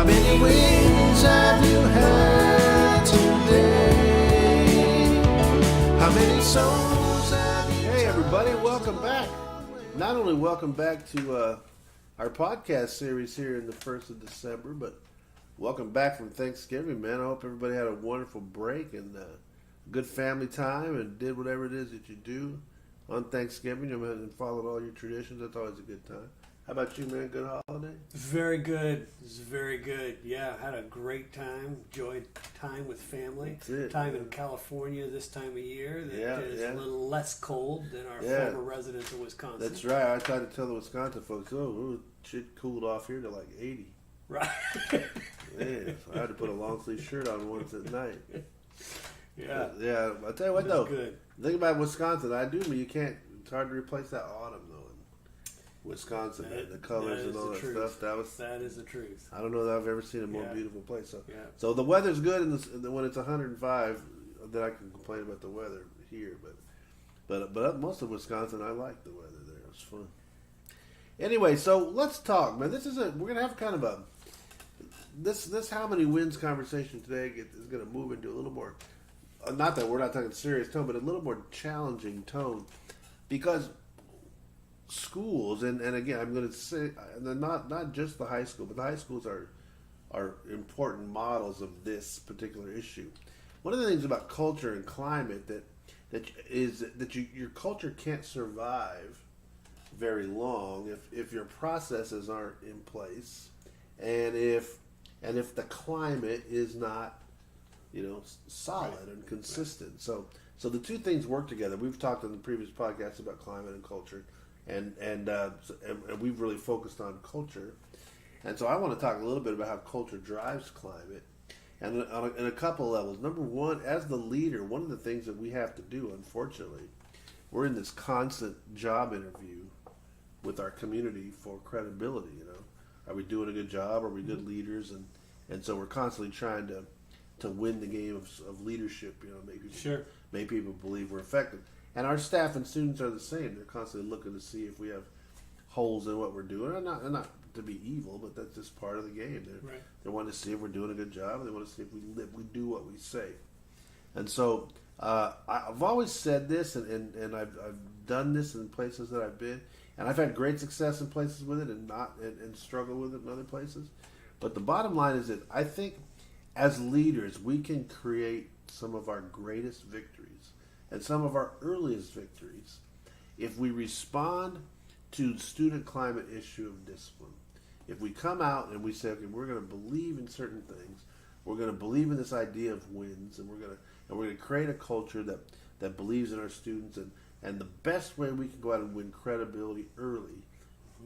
How many wins have you had today? How many souls have you Hey everybody, welcome back. Not only welcome back to our podcast series here in the 1st of December, but welcome back from Thanksgiving, man. I hope everybody had a wonderful break and good family time and did whatever it is that you do on Thanksgiving and followed all your traditions. That's always a good time. How about you, man? Good holiday? Very good. It was very good. Yeah, had a great time. Enjoyed time with family. That's it. Time in California this time of year that is yeah. a little less cold than our former residents of Wisconsin. That's right. I tried to tell the Wisconsin folks, shit cooled off here to like 80. Right. Man, I had to put a long sleeve shirt on once at night. Yeah. Yeah, I'll tell you what though. Good. The thing about Wisconsin, it's hard to replace that autumn though in Wisconsin. The colors and all that stuff. That is the truth. I don't know that I've ever seen a more beautiful place. So the weather's good when it's 105. Then I can complain about the weather here, but most of Wisconsin, I like the weather there. It was fun. Anyway, so let's talk, man. We're gonna have kind of a this how many wins conversation today is gonna move into a little more. Not that we're not talking serious tone, but a little more challenging tone, because schools and again I'm going to say not just the high school, but the high schools are important models of this particular issue. One of the things about culture and climate that your culture can't survive very long if your processes aren't in place, and if the climate is not solid and consistent. So the two things work together. We've talked in the previous podcasts about climate and culture, and we've really focused on culture. And so I want to talk a little bit about how culture drives climate, and in a couple of levels. Number one, as the leader, one of the things that we have to do, unfortunately, we're in this constant job interview with our community for credibility. Are we doing a good job? Are we good leaders? And so we're constantly trying to win the game of leadership, make people believe we're effective. And our staff and students are the same. They're constantly looking to see if we have holes in what we're doing. And not to be evil, but that's just part of the game. They want to see if we're doing a good job. They want to see if we do what we say. And so I've always said this, and I've done this in places that I've been, and I've had great success in places with it, and struggle with it in other places. But the bottom line is that I think, as leaders, we can create some of our greatest victories and some of our earliest victories if we respond to the student climate issue of discipline. If we come out and we say, okay, we're going to believe in certain things, we're going to believe in this idea of wins, and we're going to create a culture that believes in our students, and the best way we can go out and win credibility early,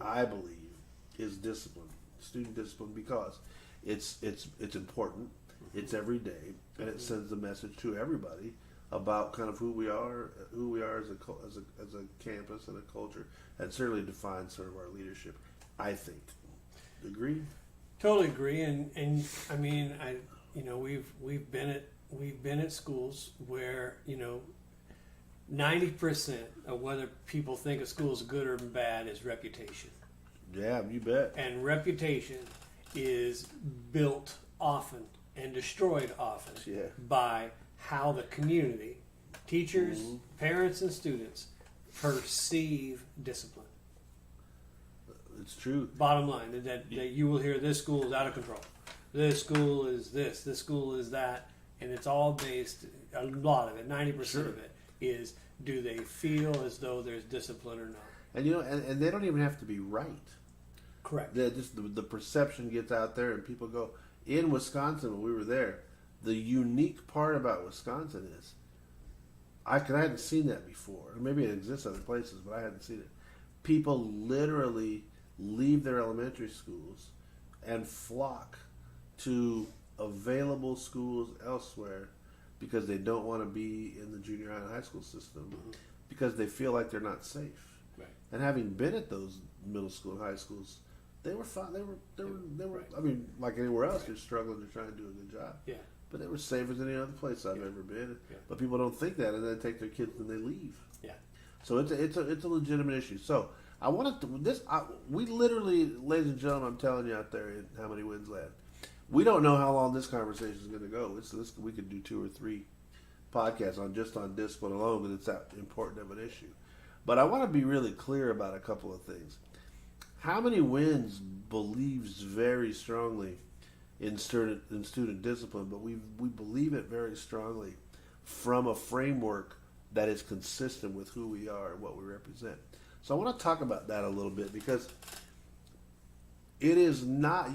I believe, is discipline, student discipline, because it's important. It's every day, and it sends a message to everybody about kind of who we are as a campus and a culture, and certainly defines sort of our leadership, I think. Agree? Totally agree. And I mean, we've been at schools where 90% of whether people think a school is good or bad is reputation. Yeah, you bet. And reputation is built often and destroyed often by how the community, teachers, parents, and students perceive discipline. It's true. Bottom line, that you will hear this school is out of control. This school is this school is that, and it's all based, a lot of it, 90% of it, is do they feel as though there's discipline or not? And and they don't even have to be right. Correct. The perception gets out there, and people go. In Wisconsin, when we were there, the unique part about Wisconsin is, I hadn't seen that before. Maybe it exists other places, but I hadn't seen it. People literally leave their elementary schools and flock to available schools elsewhere because they don't want to be in the junior high and high school system because they feel like they're not safe. Right. And having been at those middle school and high schools, they were fine. They were. I mean, like anywhere else, you're struggling to try and do a good job. Yeah. But they were safe as any other place I've ever been. Yeah. But people don't think that, and they take their kids and they leave. Yeah. So it's a legitimate issue. So I wanted to we literally, ladies and gentlemen, I'm telling you out there, how many wins left. we don't know how long this conversation is going to go. We could do 2 or 3 podcasts on discipline alone, because it's that important of an issue. But I want to be really clear about a couple of things. How Many Wins believes very strongly in student discipline, but we believe it very strongly from a framework that is consistent with who we are and what we represent. So I want to talk about that a little bit, because it is not,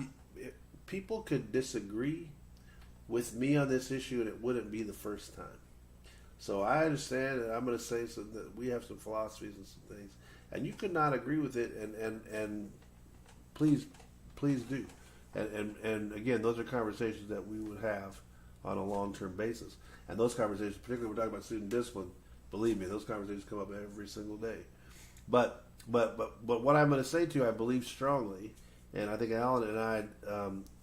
people could disagree with me on this issue, and it wouldn't be the first time. So I understand, and I'm going to say that we have some philosophies and some things, and you could not agree with it, and please do. And again, those are conversations that we would have on a long-term basis. And those conversations, particularly when we're talking about student discipline, believe me, those conversations come up every single day. But what I'm going to say to you, I believe strongly, and I think Alan and I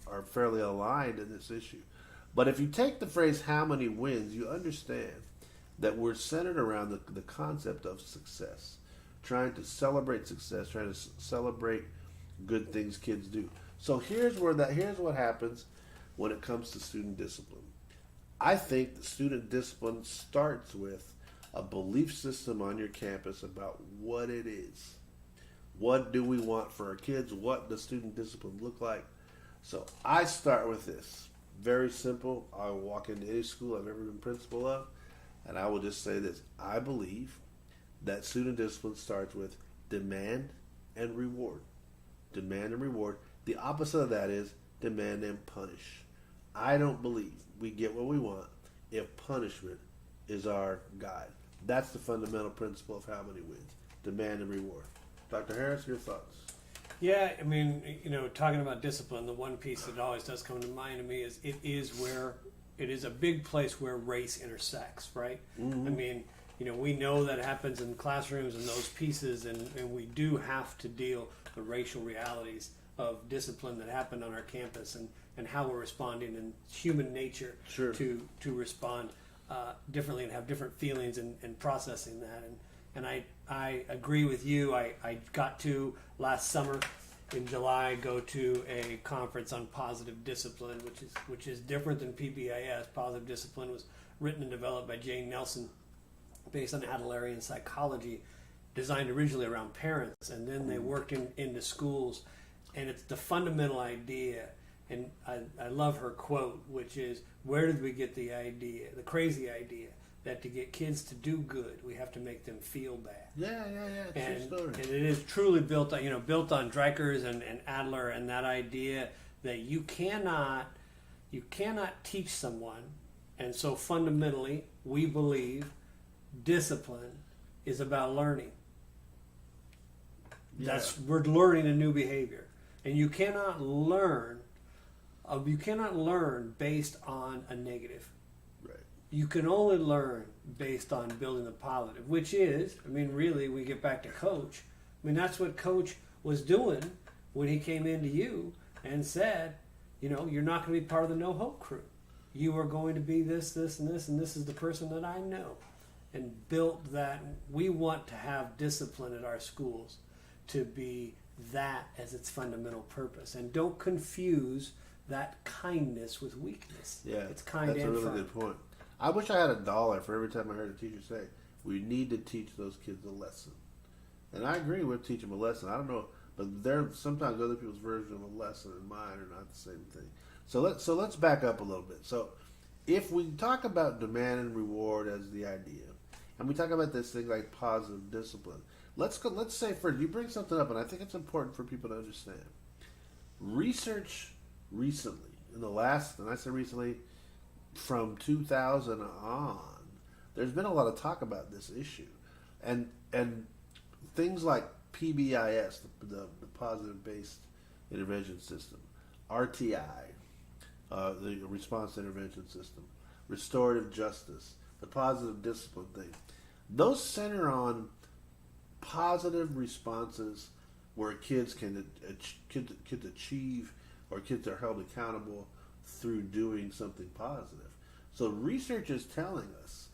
are fairly aligned in this issue. But if you take the phrase "how many wins," you understand that we're centered around the concept of success, trying to celebrate success, trying to celebrate good things kids do. So here's what happens when it comes to student discipline. I think that student discipline starts with a belief system on your campus about what it is. What do we want for our kids? What does student discipline look like? So I start with this. Very simple. I will walk into any school I've ever been principal of, and I will just say this. I believe that student discipline starts with demand and reward. Demand and reward. The opposite of that is demand and punish. I don't believe we get what we want if punishment is our guide. That's the fundamental principle of How Many Wins. Demand and reward. Dr. Harris, your thoughts? Yeah, I mean, talking about discipline, the one piece that always does come to mind to me is it is a big place where race intersects, right? Mm-hmm. I mean, we know that happens in classrooms and those pieces, and we do have to deal with the racial realities of discipline that happened on our campus and how we're responding, and human nature sure. to respond differently and have different feelings and processing that. And I agree with you. I got to last summer in July go to a conference on positive discipline, which is different than PBIS. Positive discipline was written and developed by Jane Nelson, based on Adlerian psychology, designed originally around parents, and then they worked into schools. And it's the fundamental idea, and I love her quote, which is, where did we get the idea, the crazy idea, that to get kids to do good, we have to make them feel bad. Yeah. And it is truly built on Dreikers and Adler, and that idea that you cannot teach someone. And so fundamentally, we believe discipline is about learning. Yeah. We're learning a new behavior. And you cannot learn based on a negative. Right. You can only learn based on building the positive, which is, really, we get back to Coach. That's what Coach was doing when he came into you and said, you're not going to be part of the No Hope crew. You are going to be this, this, and this, and this is the person that I know. And built that. We want to have discipline at our schools to be that as its fundamental purpose, and don't confuse that kindness with weakness. Yeah, it's kind. That's and a really fun. good point. I wish I had $1 for every time I heard a teacher say, "We need to teach those kids a lesson," and I agree with teach them a lesson. I don't know, but there sometimes other people's version of a lesson and mine are not the same thing. So let's back up a little bit. So if we talk about demand and reward as the idea, and we talk about this thing like positive discipline. Let's say first, you bring something up, and I think it's important for people to understand. Research recently, and I say recently, from 2000 on, there's been a lot of talk about this issue, and things like PBIS, the Positive Based Intervention System, RTI, the Response Intervention System, Restorative Justice, the Positive Discipline thing. Those center on positive responses where kids can achieve, or kids are held accountable through doing something positive. So research is telling us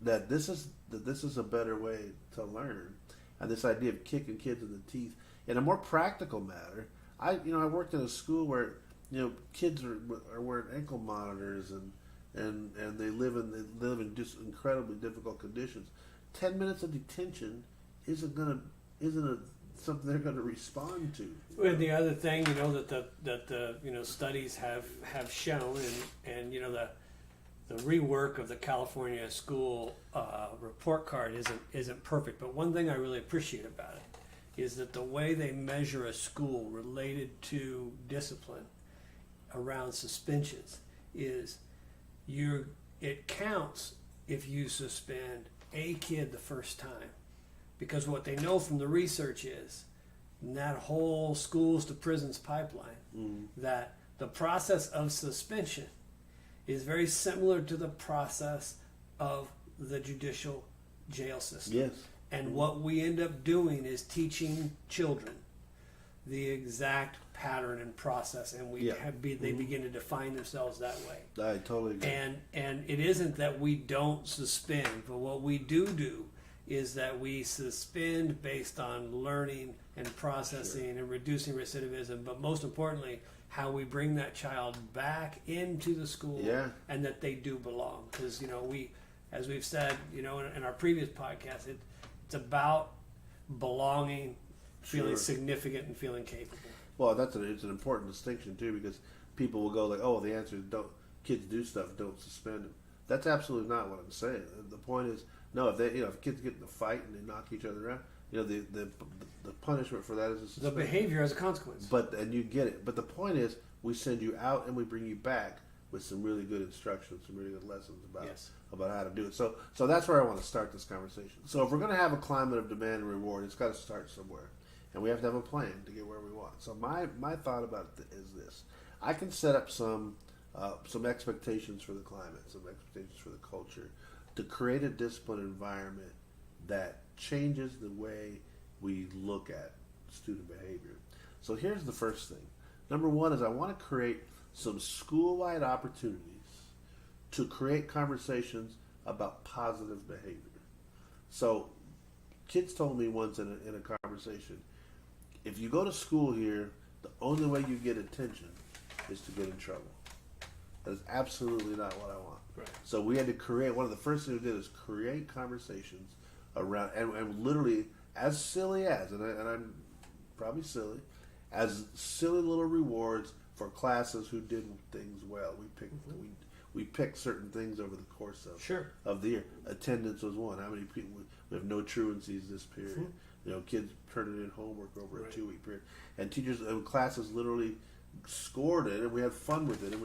that this is a better way to learn, and this idea of kicking kids in the teeth in a more practical matter. I worked in a school where kids are wearing ankle monitors and they live in just incredibly difficult conditions. 10 minutes of detention isn't something they're going to respond to. Well, the other thing, that the studies have shown, and the rework of the California school report card isn't perfect. But one thing I really appreciate about it is that the way they measure a school related to discipline around suspensions is it counts if you suspend a kid the first time, because what they know from the research is in that whole schools to prisons pipeline that the process of suspension is very similar to the process of the judicial jail system. Yes. And what we end up doing is teaching children the exact pattern and process, and they begin to define themselves that way. I totally agree. And it isn't that we don't suspend, but what we do is that we suspend based on learning and processing and reducing recidivism, but most importantly, how we bring that child back into the school and that they do belong. Because, as we've said, in our previous podcast, it's about belonging, feeling significant, and feeling capable. Well, it's an important distinction too, because people will go like, "Oh, the answer is kids do stuff, don't suspend them." That's absolutely not what I'm saying. The point is, no, if kids get in a fight and they knock each other out, the punishment for that is a suspension. The behavior as a consequence. And you get it. But the point is, we send you out and we bring you back with some really good instructions, some really good lessons about how to do it. So that's where I want to start this conversation. So if we're going to have a climate of demand and reward, it's got to start somewhere. And we have to have a plan to get where we want. So my thought about it is this: I can set up some expectations for the climate, some expectations for the culture, to create a disciplined environment that changes the way we look at student behavior. So here's the first thing. Number one is I want to create some school-wide opportunities to create conversations about positive behavior. So kids told me once in a conversation, if you go to school here, the only way you get attention is to get in trouble. That is absolutely not what I want. Right. So we had to create, one of the first things we did is create conversations around, and literally as silly as, and I'm probably silly, as silly little rewards for classes who did things well. We picked certain things over the course of the year. Attendance was one. How many people, we have no truancies this period. Kids turning in homework over a 2-week period. And teachers and classes literally scored it, and we had fun with it.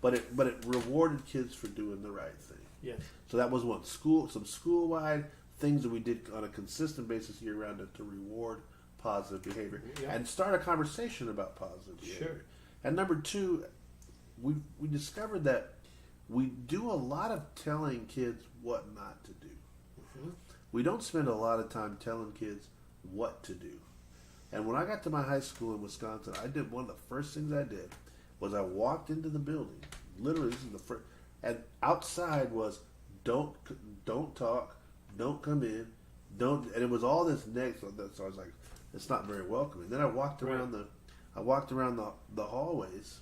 But it rewarded kids for doing the right thing. Yes. So that was one. Some school-wide things that we did on a consistent basis year-round to reward positive behavior and start a conversation about positive behavior. Sure. And number two, we discovered that we do a lot of telling kids what not to do. We don't spend a lot of time telling kids what to do. And when I got to my high school in Wisconsin, one of the first things I did was I walked into the building. Literally, this is the first, and outside was don't talk, don't come in, don't, and it was all this negative. So I was like, it's not very welcoming. Then I walked around the hallways,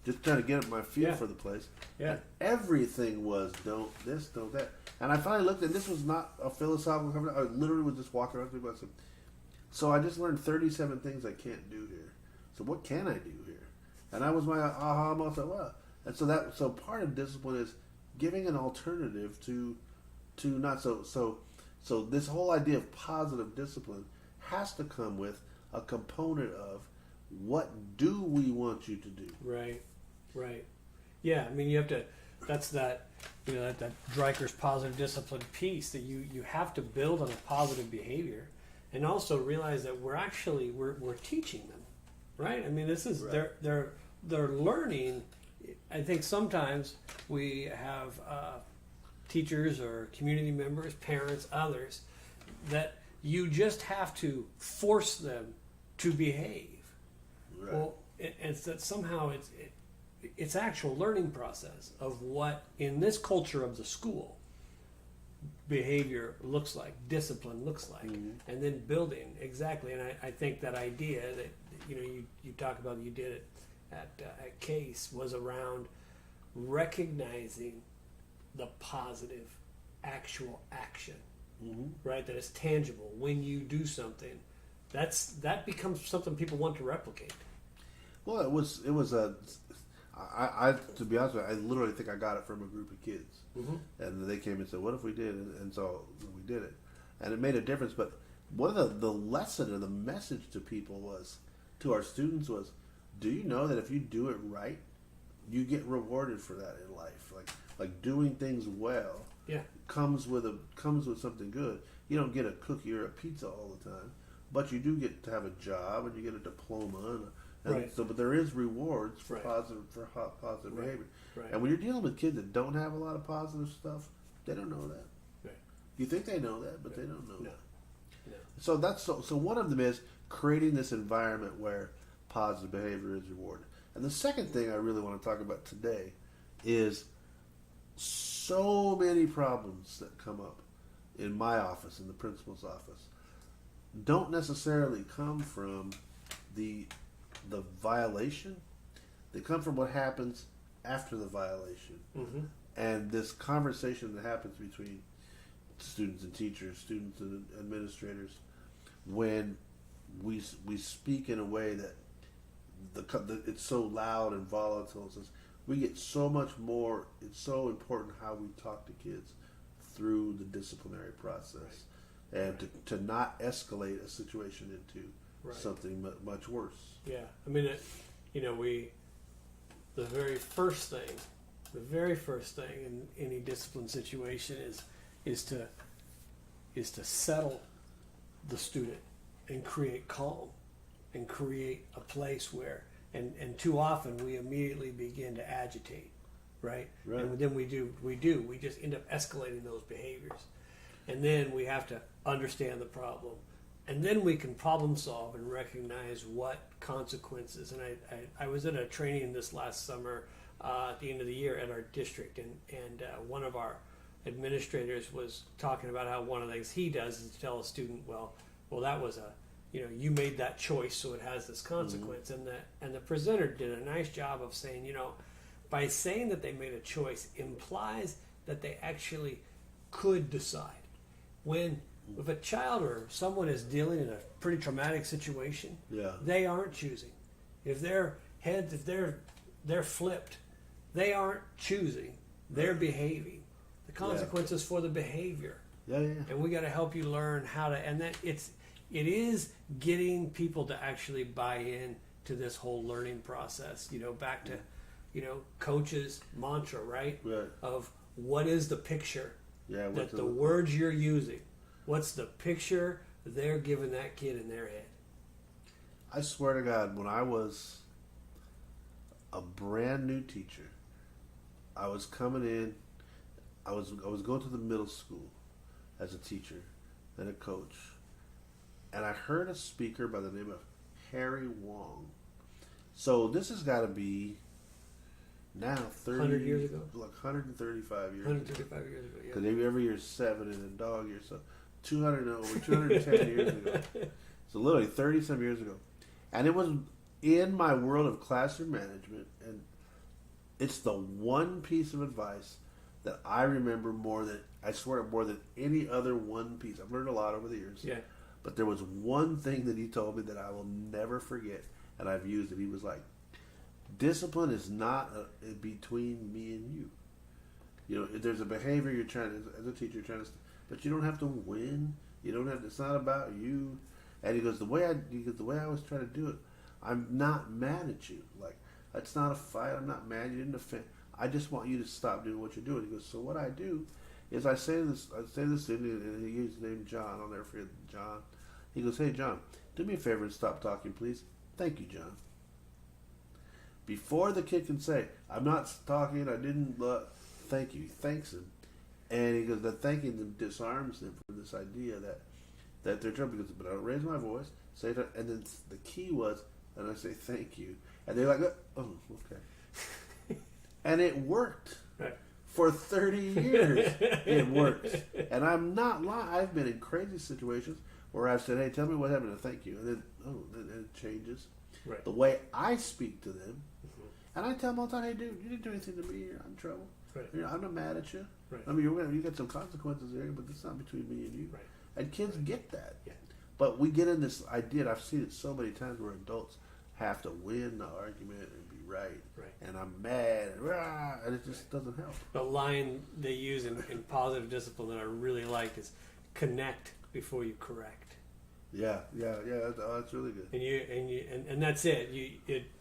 just trying to get my feel for the place. Yeah. And everything was don't this, don't that. And I finally looked, and this was not a philosophical conversation. I literally was just walking around to people. I said, so I just learned 37 things I can't do here. So what can I do here? And that was my aha moment. I said, wow. And so part of discipline is giving an alternative to not so this whole idea of positive discipline has to come with a component of what do we want you to do? Right. Yeah, I mean, you have to, that's that Dreiker's positive discipline piece, that you have to build on a positive behavior and also realize that we're teaching them, right? I mean, this is, they're learning. I think sometimes we have teachers or community members, parents, others, that you just have to force them to behave. Right. Well, it's that somehow it's actual learning process of what in this culture of the school behavior looks like, discipline looks like, and then building exactly. And I think that idea that you talk about, you did it at Case was around recognizing the positive actual action, right? That is tangible. When you do something, that becomes something people want to replicate. Well, it was a. I to be honest with you, I literally think I got it from a group of kids, and they came and said, "What if we did?" And so we did it, and it made a difference. But one of the lesson or the message to people was, to our students was, do you know that if you do it right, you get rewarded for that in life? Like doing things well, comes with something good. You don't get a cookie or a pizza all the time, but you do get to have a job and you get a diploma. And Right. so, but there is rewards for Right. positive behavior. Right. And when you're dealing with kids that don't have a lot of positive stuff, they don't know that. Right. You think they know that, but they don't know No. that. No. So so one of them is creating this environment where positive behavior is rewarded. And the second thing I really want to talk about today is so many problems that come up in my office, in the principal's office, don't necessarily come from the violation. They come from what happens after the violation. And this conversation that happens between students and teachers, students and administrators, when we speak in a way that it's so loud and volatile, we get so much more. It's so important how we talk to kids through the disciplinary process, and to not escalate a situation into something much worse. Yeah, I mean, the very first thing in any discipline situation is to settle the student and create calm and create a place where, and too often we immediately begin to agitate, right? And then we just end up escalating those behaviors, and then we have to understand the problem. And then we can problem solve and recognize what consequences. And I was at a training this last summer at the end of the year at our district, and one of our administrators was talking about how one of the things he does is to tell a student, well, that was you made that choice, so it has this consequence. And the presenter did a nice job of saying, by saying that they made a choice implies that they actually could decide. If a child or someone is dealing in a pretty traumatic situation, they aren't choosing. If they're flipped, they aren't choosing. They're behaving. The consequences for the behavior. And we got to help you learn how to. And that it is getting people to actually buy in to this whole learning process. Back to coach's mantra, right? Of what is the picture that the words you're using. What's the picture they're giving that kid in their head? I swear to God, when I was a brand new teacher, I was coming in. I was going to the middle school as a teacher and a coach, and I heard a speaker by the name of Harry Wong. So this has got to be now 100 years ago, like 135 years. 135 years ago, yeah. Because every year is 7 and a dog year, so 210 years ago. So literally 30-some years ago. And it was in my world of classroom management, and it's the one piece of advice that I remember more than any other one piece. I've learned a lot over the years. Yeah. But there was one thing that he told me that I will never forget, and I've used it. He was like, discipline is not between me and you. If there's a behavior you're trying to, as a teacher, you're trying to, but you don't have to win. You don't have. It's not about you. And he goes, the way I was trying to do it, I'm not mad at you. Like, it's not a fight. I'm not mad. You didn't offend. I just want you to stop doing what you're doing. He goes, so what I do is I say this student, and he used the name John. I'll never forget John. He goes, hey John, do me a favor and stop talking, please. Thank you, John. Before the kid can say, I'm not talking, I didn't, thank you, he thanks him. And he goes, that thanking them disarms them from this idea that they're trying, because, but I don't raise my voice, say it, and then the key was, and I say thank you. And they're like, oh, okay. And it worked. Right. For 30 years, it works. And I'm not lying. I've been in crazy situations where I've said, hey, tell me what happened, and thank you. And then, and it changes. Right. The way I speak to them And I tell them all the time, hey, dude, you didn't do anything to me. You're not in trouble. Right. I'm not mad at you. Right. I mean, you got some consequences there, but it's not between me and you. Right. And kids get that. Yeah. But we get in this idea, and I've seen it so many times where adults have to win the argument and be right. Right. And I'm mad, and, rah, and it just doesn't help. The line they use in positive discipline that I really like is connect before you correct. Yeah. That's really good. And that's it.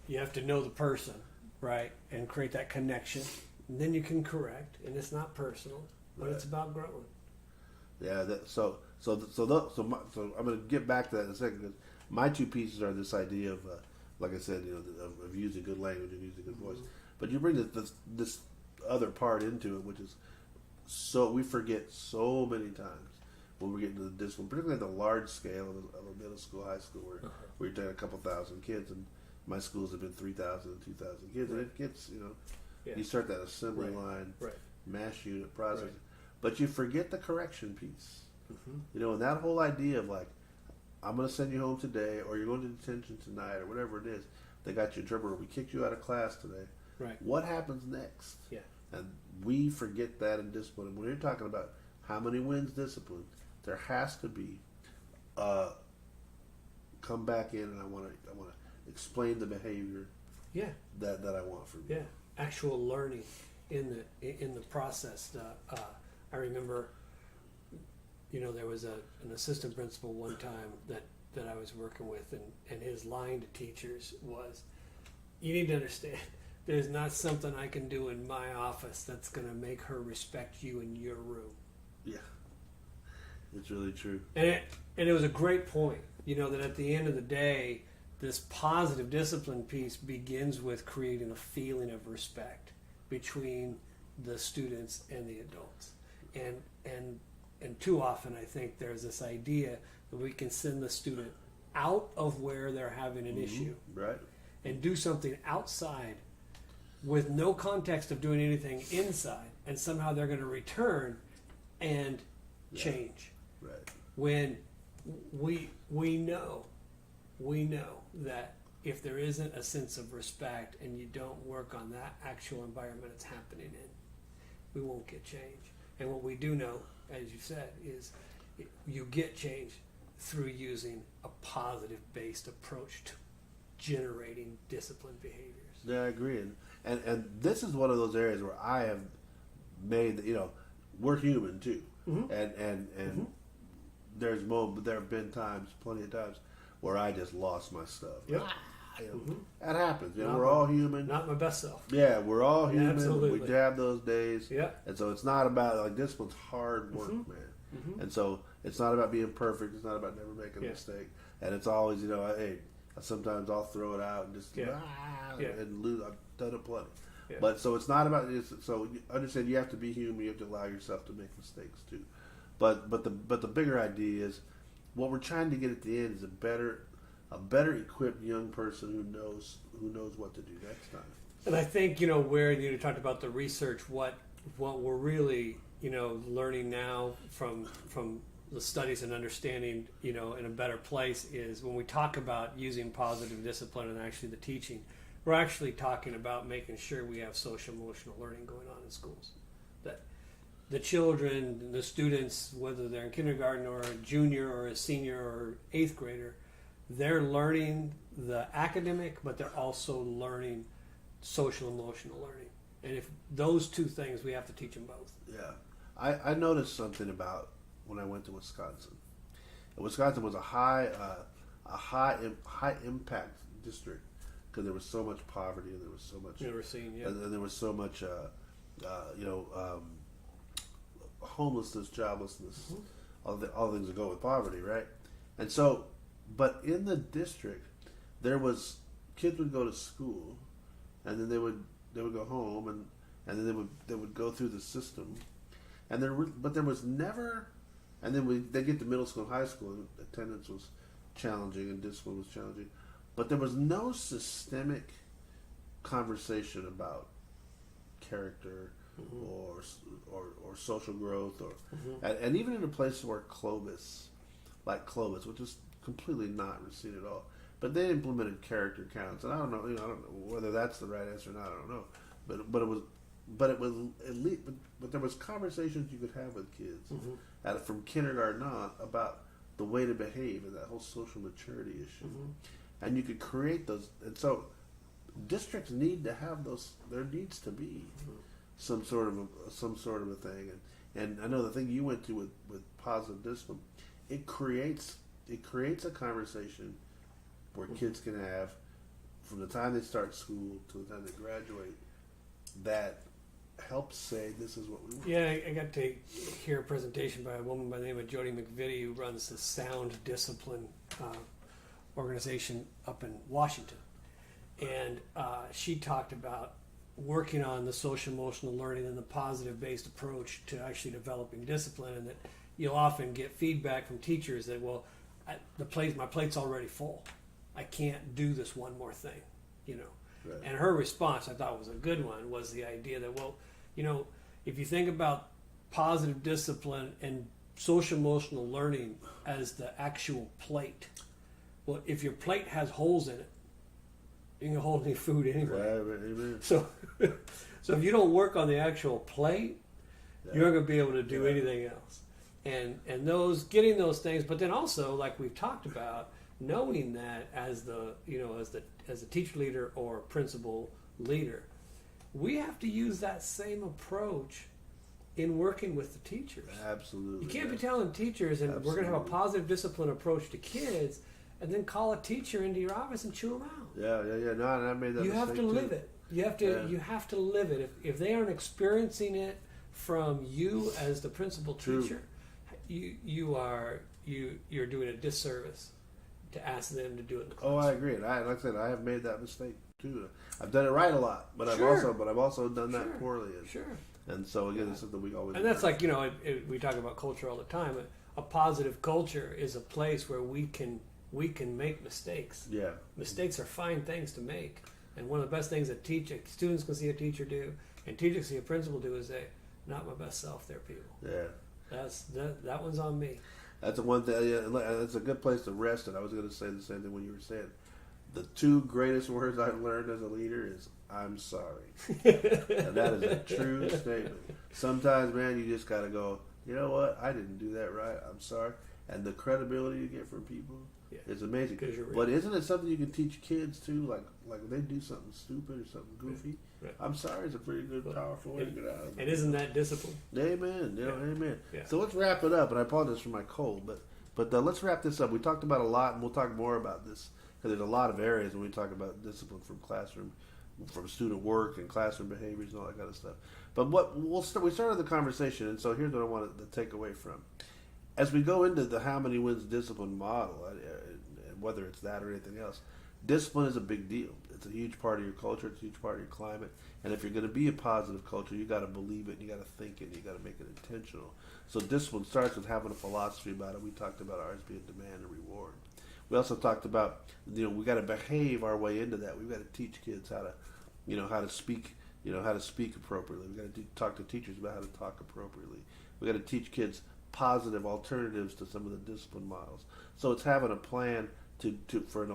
You have to know the person, right, and create that connection. And then you can correct, and it's not personal, but Right. it's about growing. Yeah. So I'm going to get back to that in a second, because my two pieces are this idea of, like I said, of using good language and using good voice. But you bring this other part into it, which is so we forget so many times when we get into the discipline, particularly at the large scale of a middle school, high school, where you're taking a couple thousand kids, and my schools have been 3,000 and 2,000 kids, and it gets, you start that assembly line, mass unit process, but you forget the correction piece. And that whole idea of like, I'm going to send you home today, or you're going to detention tonight, or whatever it is. They got you in trouble, or we kicked you out of class today. Right. What happens next? Yeah. And we forget that in discipline. And when you're talking about how many wins discipline, there has to be come back in, and I want to explain the behavior. Yeah. That I want from you. Yeah. Actual learning in the process. I remember. There was an assistant principal one time that I was working with, and his line to teachers was, you need to understand, there's not something I can do in my office that's going to make her respect you in your room. Yeah. It's really true. And it was a great point, that at the end of the day, this positive discipline piece begins with creating a feeling of respect between the students and the adults. And too often, I think there's this idea that we can send the student out of where they're having an issue, right, and do something outside with no context of doing anything inside, and somehow they're going to return and change. Right. When we know that if there isn't a sense of respect and you don't work on that actual environment it's happening in, we won't get change. And what we do know, as you said, is you get change through using a positive-based approach to generating disciplined behaviors. Yeah, I agree. And this is one of those areas where I have made, we're human too. And there have been times, plenty of times, where I just lost my stuff. Yep. That happens. We're all human. Not my best self. Yeah, we're all human. Absolutely. We have those days. Yeah. And so it's not about, like, discipline's hard work, man. And so it's not about being perfect. It's not about never making a mistake. And it's always, sometimes I'll throw it out and just, and lose. I've done it plenty. Yeah. But so it's not about, so you understand you have to be human. You have to allow yourself to make mistakes too. But the bigger idea is, what we're trying to get at the end is a better equipped young person who knows what to do next time. And I think where you talked about the research, what we're really learning now from the studies and understanding in a better place is when we talk about using positive discipline and actually the teaching, we're actually talking about making sure we have social emotional learning going on in schools. That the children, the students, whether they're in kindergarten or a junior or a senior or 8th grader, they're learning the academic, but they're also learning social emotional learning. And if those two things, we have to teach them both. Yeah. I noticed something about when I went to Wisconsin. And Wisconsin was a high impact district because there was so much poverty and there was so much and there was so much homelessness, joblessness, all the things that go with poverty, right? And so, but in the district, there was kids would go to school, and then they would go home, and then they would go through the system, and there was never, and then they get to middle school and high school, and attendance was challenging and discipline was challenging, but there was no systemic conversation about character or social growth and even in a place where Clovis, which is completely not received at all, but they implemented character counts, and I don't know, I don't know whether that's the right answer or not. I don't know, but it was at least, but there was conversations you could have with kids from kindergarten on about the way to behave and that whole social maturity issue, and you could create those, and so districts need to have those. There needs to be some sort of a thing, and I know the thing you went to with positive discipline, it creates a conversation where kids can have from the time they start school to the time they graduate that helps say this is what we want. Yeah, I got to hear a presentation by a woman by the name of Jody McVitie, who runs the Sound Discipline organization up in Washington, and she talked about working on the social emotional learning and the positive based approach to actually developing discipline, and that you'll often get feedback from teachers that, well, my plate's already full. I can't do this one more thing, you know. Right. And her response, I thought was a good one, was the idea that, well, you know, if you think about positive discipline and social emotional learning as the actual plate, well, if your plate has holes in it, you can hold any food anyway. Right. So if you don't work on the actual plate, you're not going to be able to do anything else. And those, getting those things, but then also, like we've talked about, knowing that as a teacher leader or principal leader, we have to use that same approach in working with the teachers. Absolutely. You can't be telling teachers, and we're going to have a positive discipline approach to kids, and then call a teacher into your office and chew them out. Yeah. No, and I made that. You have to live it. You have to live it. If they aren't experiencing it from you as the principal teacher, you're doing a disservice to ask them to do it in the classroom. Oh, I agree. And like I said, I have made that mistake too. I've done it right a lot, but I've also done that poorly. And so again, it's something we always. And that's like, you know, we talk about culture all the time. A positive culture is a place where we can make mistakes. Yeah. Mistakes are fine things to make. And one of the best things that students can see a teacher do, and teachers can see a principal do, is say, "Not my best self, there, people." Yeah. That one's on me. That's the one thing. Yeah, that's a good place to rest. And I was going to say the same thing when you were saying. The two greatest words I've learned as a leader is "I'm sorry," and that is a true statement. Sometimes, man, you just got to go. You know what? I didn't do that right. I'm sorry. And the credibility you get from people is amazing. But isn't it something you can teach kids too? Like when they do something stupid or something goofy. Right. I'm sorry. It's a pretty good, powerful way to get out of it. And isn't that discipline? Amen. Amen. Yeah. So let's wrap it up. And I apologize for my cold, but let's wrap this up. We talked about a lot, and we'll talk more about this because there's a lot of areas when we talk about discipline from classroom, from student work and classroom behaviors and all that kind of stuff. But we started the conversation, and so here's what I wanted to take away from. As we go into the how many wins discipline model, whether it's that or anything else, discipline is a big deal. It's a huge part of your culture. It's a huge part of your climate. And if you're going to be a positive culture, you got to believe it. And you got to think it. And you got to make it intentional. So discipline starts with having a philosophy about it. We talked about ours being demand and reward. We also talked about, we got to behave our way into that. We've got to teach kids how to speak, how to speak appropriately. We've got to talk to teachers about how to talk appropriately. We've got to teach kids positive alternatives to some of the discipline models. So it's having a plan for an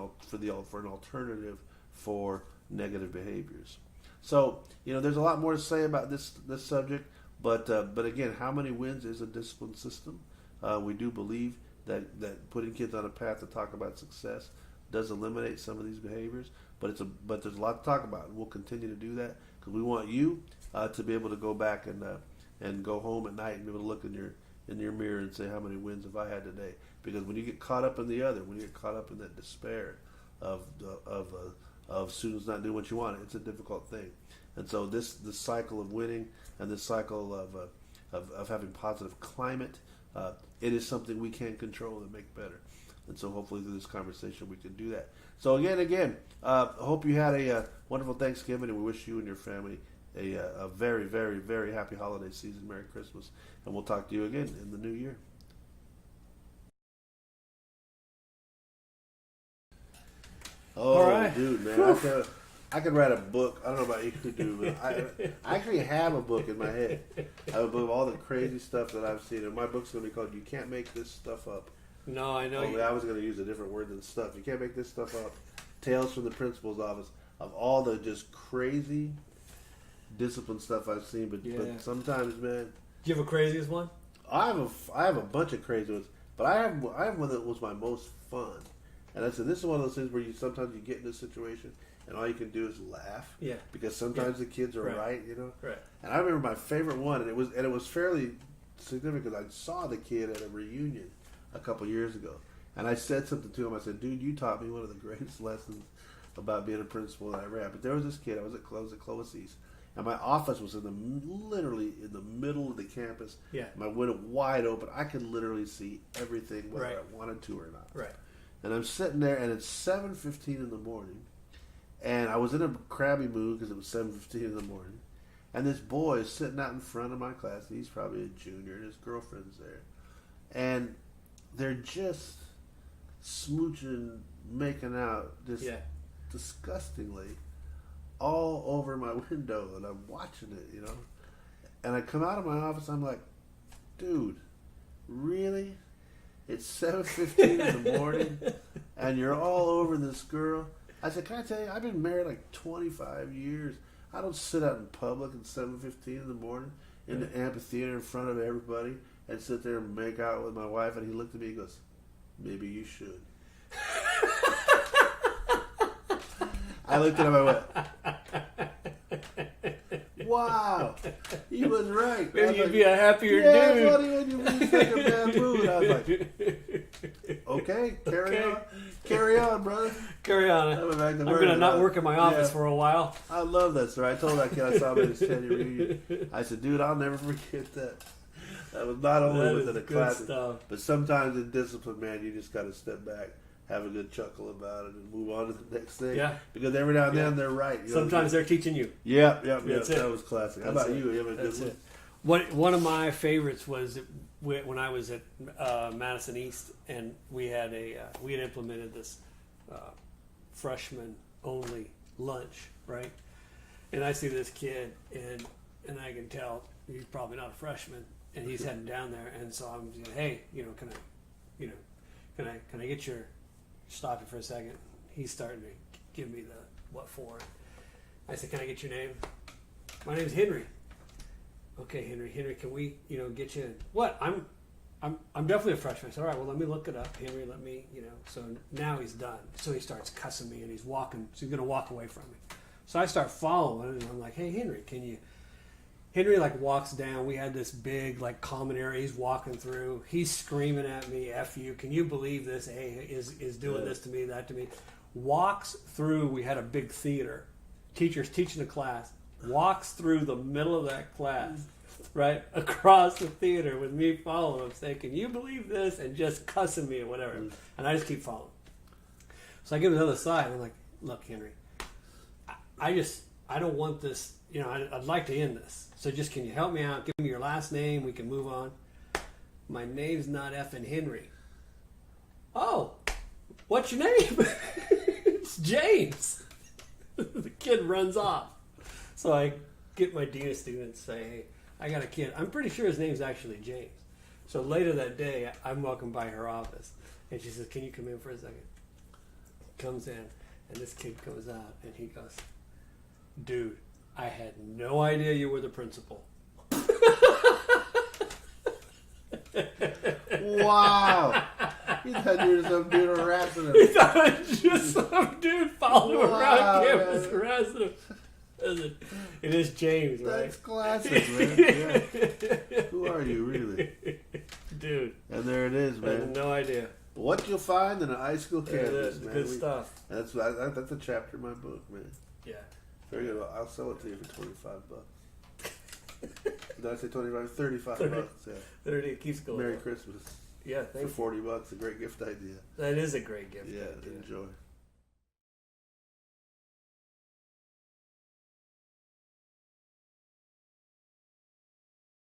alternative for negative behaviors. So there's a lot more to say about this subject, but again, how many wins is a discipline system? We do believe that putting kids on a path to talk about success does eliminate some of these behaviors, but there's a lot to talk about, and we'll continue to do that because we want you to be able to go back and go home at night and be able to look in your mirror and say, how many wins have I had today? Because when you get caught up in when you get caught up in that despair of students not doing what you want, it's a difficult thing. And so this cycle of winning and this cycle of having positive climate, it is something we can control and make better. And so hopefully through this conversation we can do that. So again, I hope you had a wonderful Thanksgiving, and we wish you and your family a very, very, very happy holiday season. Merry Christmas. And we'll talk to you again in the new year. Oh, all right. Dude, man. I could write a book. I don't know about you do, but I actually have a book in my head. I have a book of all the crazy stuff that I've seen. And my book's going to be called You Can't Make This Stuff Up. No, I know. I was going to use a different word than stuff. You can't make this stuff up. Tales from the principal's office of all the just crazy discipline stuff I've seen. But sometimes, man, Do you have a craziest one? I have a bunch of crazy ones. But I have one that was my most fun. And I said, this is one of those things where sometimes you get in a situation and all you can do is laugh. Yeah. Because sometimes the kids are right, you know. Right. And I remember my favorite one, and it was fairly significant because I saw the kid at a reunion a couple years ago, and I said something to him. I said, "Dude, you taught me one of the greatest lessons about being a principal that I ever had." But there was this kid. I was at Clovis East, and my office was literally in the middle of the campus. Yeah. My window wide open. I could literally see everything whether Right. I wanted to or not. Right. And I'm sitting there, and it's 7:15 in the morning, and I was in a crabby mood because it was 7:15 in the morning, and this boy is sitting out in front of my class. He's probably a junior, and his girlfriend's there, and they're just smooching, making out, just disgustingly, all over my window, and I'm watching it, you know. And I come out of my office, I'm like, dude, really? It's 7:15 in the morning, and you're all over this girl. I said, can I tell you, I've been married like 25 years. I don't sit out in public at 7:15 in the morning in the amphitheater in front of everybody and sit there and make out with my wife. And he looked at me and goes, maybe you should. I looked at him and I went, wow, he was right. Maybe you'd like, be a happier yeah, dude. buddy, when you really take a bad mood. I was like, okay, carry on, brother. Carry on. I went back to I'm work going to and not work in my office yeah. for a while. I love that story. I told that kid I saw him at his 10-year reunion. I said, dude, I'll never forget that. That was not only That within is a good class, stuff. but sometimes in discipline, man, you just got to step back, have a good chuckle about it, and move on to the next thing. Yeah. Because every now and then they're right. You know? Sometimes they're teaching you. Yeah. That's it. That was classic. How That's about it. you? You have a good That's one? it. One of my favorites was when I was at Madison East, and we had implemented this freshman only lunch, right? And I see this kid, and I can tell he's probably not a freshman, and he's heading down there, and so I'm saying, hey, can I get your stop you for a second? He's starting to give me the what for. I said, can I get your name? My name's Henry. Okay, Henry, can we, get you in? What? I'm definitely a freshman. I said, all right, well, let me look it up. Henry, let me, So now he's done. So he starts cussing me, and he's walking. So he's going to walk away from me. So I start following, and I'm like, hey, Henry, Henry, walks down. We had this big, common area he's walking through. He's screaming at me, F you. Can you believe this? Hey, is doing this to me, that to me. Walks through. We had a big theater. Teacher's teaching a class. Walks through the middle of that class, right across the theater with me following him, saying, "Can you believe this?" and just cussing me or whatever. And I just keep following. So I give him the other side. And I'm like, "Look, Henry, I don't want this. I'd like to end this. So just can you help me out? Give me your last name. We can move on." My name's not effing Henry. Oh, what's your name? It's James. The kid runs off. So I get my dean of students, say, hey, I got a kid. I'm pretty sure his name's actually James. So later that day, I'm walking by her office, and she says, can you come in for a second? Comes in, and this kid goes out, and he goes, dude, I had no idea you were the principal. Wow. He thought you were some dude harassing him. He thought I was just some dude following him around Wow, campus man. harassing him. It is James, right? That's classic, man. Yeah. Who are you, really? Dude. And there it is, I had man. no idea. What you'll find in a high school It campus, is. man. Good stuff. That's a chapter in my book, man. Yeah. Very good. I'll sell it to you for $25. Did I say 25? 35 bucks. Yeah. 30, it keeps going. Merry up. Christmas. Yeah, For thank you. $40, a great gift idea. That is a great gift. Yeah, idea. enjoy.